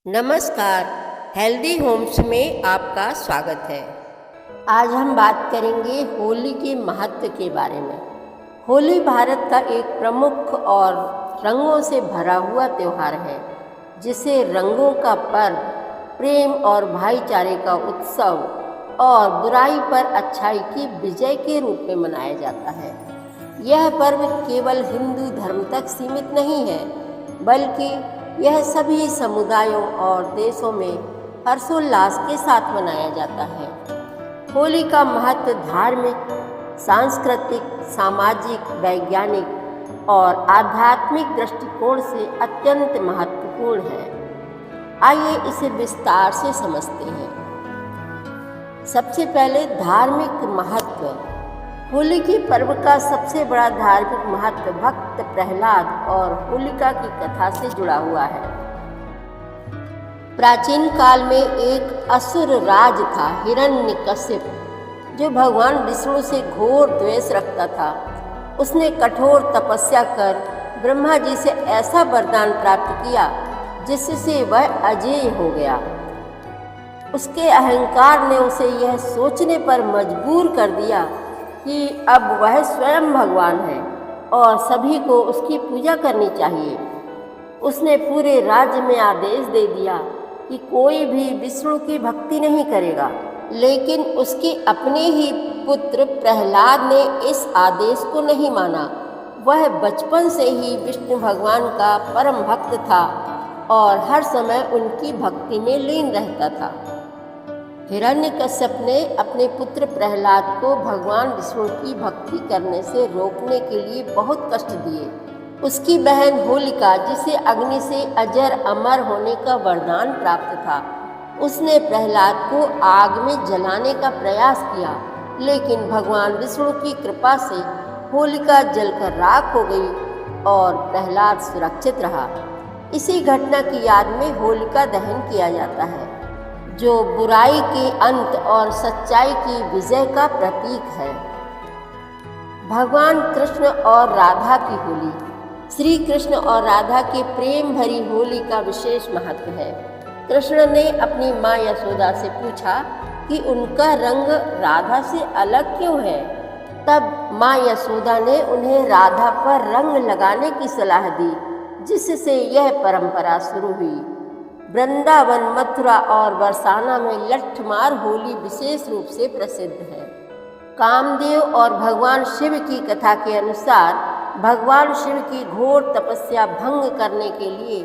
नमस्कार। Healthy Holmes में आपका स्वागत है। आज हम बात करेंगे होली के महत्व के बारे में। होली भारत का एक प्रमुख और रंगों से भरा हुआ त्यौहार है, जिसे रंगों का पर्व, प्रेम और भाईचारे का उत्सव और बुराई पर अच्छाई की विजय के रूप में मनाया जाता है। यह पर्व केवल हिंदू धर्म तक सीमित नहीं है, बल्कि यह सभी समुदायों और देशों में हर्षोल्लास के साथ मनाया जाता है। होली का महत्व धार्मिक, सांस्कृतिक, सामाजिक, वैज्ञानिक और आध्यात्मिक दृष्टिकोण से अत्यंत महत्वपूर्ण है। आइए इसे विस्तार से समझते हैं। सबसे पहले धार्मिक महत्व। होली के पर्व का सबसे बड़ा धार्मिक महत्व भक्त प्रहलाद और होलिका की कथा से जुड़ा हुआ है। प्राचीन काल में एक असुर राज था, हिरण्यकश्यप, जो भगवान विष्णु से घोर द्वेष रखता था। उसने कठोर तपस्या कर ब्रह्मा जी से ऐसा वरदान प्राप्त किया जिससे वह अजेय हो गया। उसके अहंकार ने उसे यह सोचने पर मजबूर कर दिया कि अब वह स्वयं भगवान है और सभी को उसकी पूजा करनी चाहिए। उसने पूरे राज्य में आदेश दे दिया कि कोई भी विष्णु की भक्ति नहीं करेगा, लेकिन उसके अपने ही पुत्र प्रहलाद ने इस आदेश को नहीं माना। वह बचपन से ही विष्णु भगवान का परम भक्त था और हर समय उनकी भक्ति में लीन रहता था। हिरण्यकश्यप ने अपने पुत्र प्रहलाद को भगवान विष्णु की भक्ति करने से रोकने के लिए बहुत कष्ट दिए। उसकी बहन होलिका, जिसे अग्नि से अजर अमर होने का वरदान प्राप्त था, उसने प्रहलाद को आग में जलाने का प्रयास किया, लेकिन भगवान विष्णु की कृपा से होलिका जलकर राख हो गई और प्रहलाद सुरक्षित रहा। इसी घटना की याद में होलिका दहन किया जाता है, जो बुराई के अंत और सच्चाई की विजय का प्रतीक है। भगवान कृष्ण और राधा की होली। श्री कृष्ण और राधा के प्रेम भरी होली का विशेष महत्व है। कृष्ण ने अपनी माँ यशोदा से पूछा कि उनका रंग राधा से अलग क्यों है। तब माँ यशोदा ने उन्हें राधा पर रंग लगाने की सलाह दी, जिससे यह परंपरा शुरू हुई। वृंदावन, मथुरा और बरसाना में लठमार होली विशेष रूप से प्रसिद्ध है। कामदेव और भगवान शिव की कथा के अनुसार, भगवान शिव की घोर तपस्या भंग करने के लिए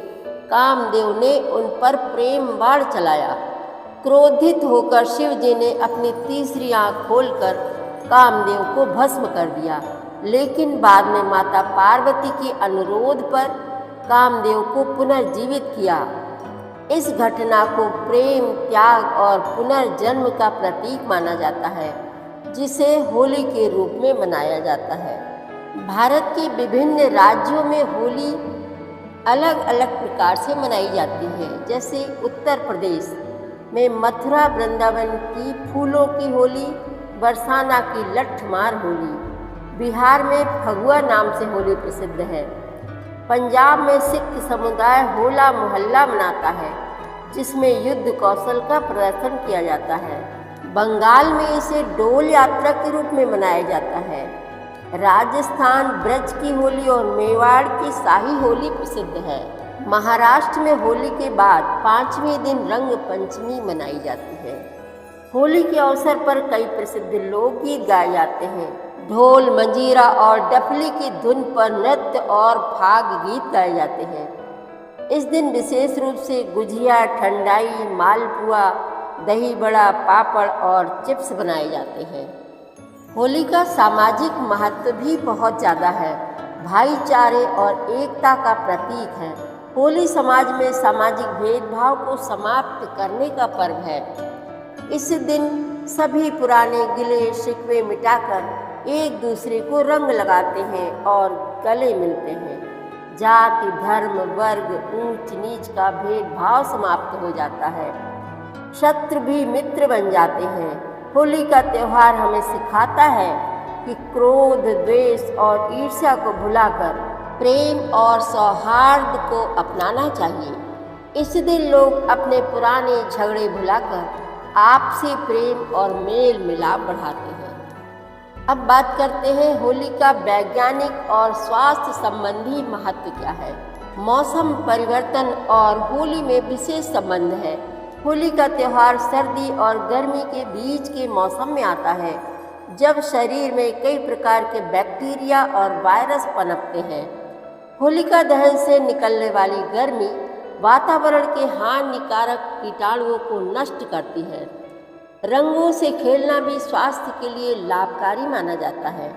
कामदेव ने उन पर प्रेम बाण चलाया। क्रोधित होकर शिव जी ने अपनी तीसरी आंख खोलकर कामदेव को भस्म कर दिया, लेकिन बाद में माता पार्वती के अनुरोध पर कामदेव को पुनर्जीवित किया। इस घटना को प्रेम, त्याग और पुनर्जन्म का प्रतीक माना जाता है, जिसे होली के रूप में मनाया जाता है। भारत के विभिन्न राज्यों में होली अलग अलग प्रकार से मनाई जाती है। जैसे उत्तर प्रदेश में मथुरा वृंदावन की फूलों की होली, बरसाना की लठमार होली। बिहार में फगुआ नाम से होली प्रसिद्ध है। पंजाब में सिख समुदाय होला मोहल्ला मनाता है, जिसमें युद्ध कौशल का प्रदर्शन किया जाता है। बंगाल में इसे डोल यात्रा के रूप में मनाया जाता है। राजस्थान ब्रज की होली और मेवाड़ की शाही होली प्रसिद्ध है। महाराष्ट्र में होली के बाद 5वें दिन रंग पंचमी मनाई जाती है। होली के अवसर पर कई प्रसिद्ध लोकगीत गाए जाते हैं। ढोल, मंजीरा और डफली की धुन पर नृत्य और फाग गीत गाए जाते हैं। इस दिन विशेष रूप से गुझिया, ठंडाई, मालपुआ, दही बड़ा, पापड़ और चिप्स बनाए जाते हैं। होली का सामाजिक महत्व भी बहुत ज़्यादा है। भाईचारे और एकता का प्रतीक है। होली समाज में सामाजिक भेदभाव को समाप्त करने का पर्व है। इस दिन सभी पुराने गिले शिकवे मिटाकर एक दूसरे को रंग लगाते हैं और गले मिलते हैं। जाति, धर्म, वर्ग, ऊंच नीच का भेदभाव समाप्त हो जाता है। शत्रु भी मित्र बन जाते हैं। होली का त्यौहार हमें सिखाता है कि क्रोध, द्वेष और ईर्ष्या को भुलाकर प्रेम और सौहार्द को अपनाना चाहिए। इस दिन लोग अपने पुराने झगड़े भुलाकर आपसी प्रेम और मेल मिलाप बढ़ाते हैं। अब बात करते हैं होली का वैज्ञानिक और स्वास्थ्य संबंधी महत्व क्या है। मौसम परिवर्तन और होली में विशेष संबंध है। होली का त्यौहार सर्दी और गर्मी के बीच के मौसम में आता है, जब शरीर में कई प्रकार के बैक्टीरिया और वायरस पनपते हैं। होलिका दहन से निकलने वाली गर्मी वातावरण के हानिकारक कीटाणुओं को नष्ट करती है। रंगों से खेलना भी स्वास्थ्य के लिए लाभकारी माना जाता है,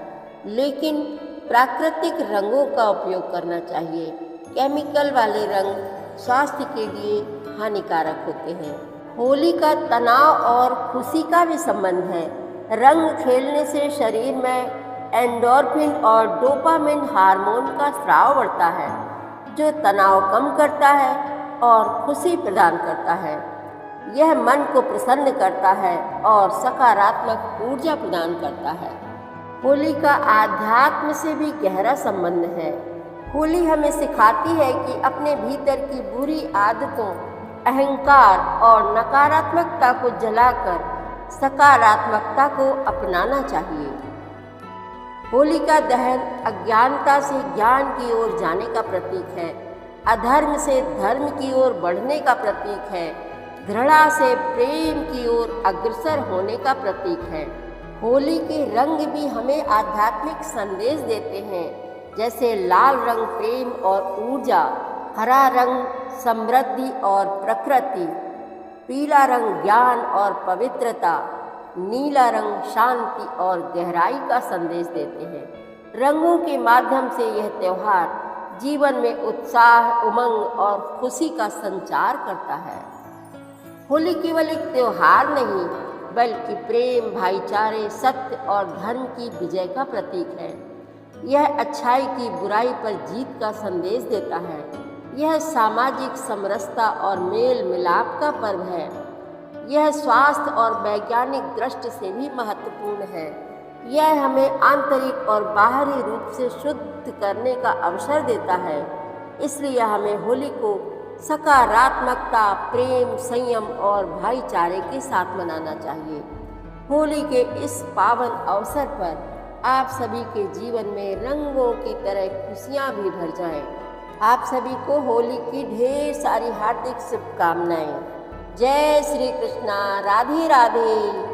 लेकिन प्राकृतिक रंगों का उपयोग करना चाहिए। केमिकल वाले रंग स्वास्थ्य के लिए हानिकारक होते हैं। होली का तनाव और खुशी का भी संबंध है। रंग खेलने से शरीर में एंडोर्फिन और डोपामिन हार्मोन का स्राव बढ़ता है, जो तनाव कम करता है और खुशी प्रदान करता है। यह मन को प्रसन्न करता है और सकारात्मक ऊर्जा प्रदान करता है। होली का आध्यात्म से भी गहरा संबंध है। होली हमें सिखाती है कि अपने भीतर की बुरी आदतों, अहंकार और नकारात्मकता को जलाकर सकारात्मकता को अपनाना चाहिए। होलिका दहन अज्ञानता से ज्ञान की ओर जाने का प्रतीक है, अधर्म से धर्म की ओर बढ़ने का प्रतीक है, घृणा से प्रेम की ओर अग्रसर होने का प्रतीक है। होली के रंग भी हमें आध्यात्मिक संदेश देते हैं, जैसे लाल रंग प्रेम और ऊर्जा, हरा रंग समृद्धि और प्रकृति, पीला रंग ज्ञान और पवित्रता, नीला रंग शांति और गहराई का संदेश देते हैं। रंगों के माध्यम से यह त्यौहार जीवन में उत्साह, उमंग और खुशी का संचार करता है। होली केवल एक त्यौहार नहीं, बल्कि प्रेम, भाईचारे, सत्य और धर्म की विजय का प्रतीक है। यह अच्छाई की बुराई पर जीत का संदेश देता है। यह सामाजिक समरसता और मेल मिलाप का पर्व है। यह स्वास्थ्य और वैज्ञानिक दृष्टि से भी महत्वपूर्ण है। यह हमें आंतरिक और बाहरी रूप से शुद्ध करने का अवसर देता है। इसलिए हमें होली को सकारात्मकता, प्रेम, संयम और भाईचारे के साथ मनाना चाहिए। होली के इस पावन अवसर पर आप सभी के जीवन में रंगों की तरह खुशियाँ भी भर जाएं। आप सभी को होली की ढेर सारी हार्दिक शुभकामनाएं। जय श्री कृष्णा। राधे राधे।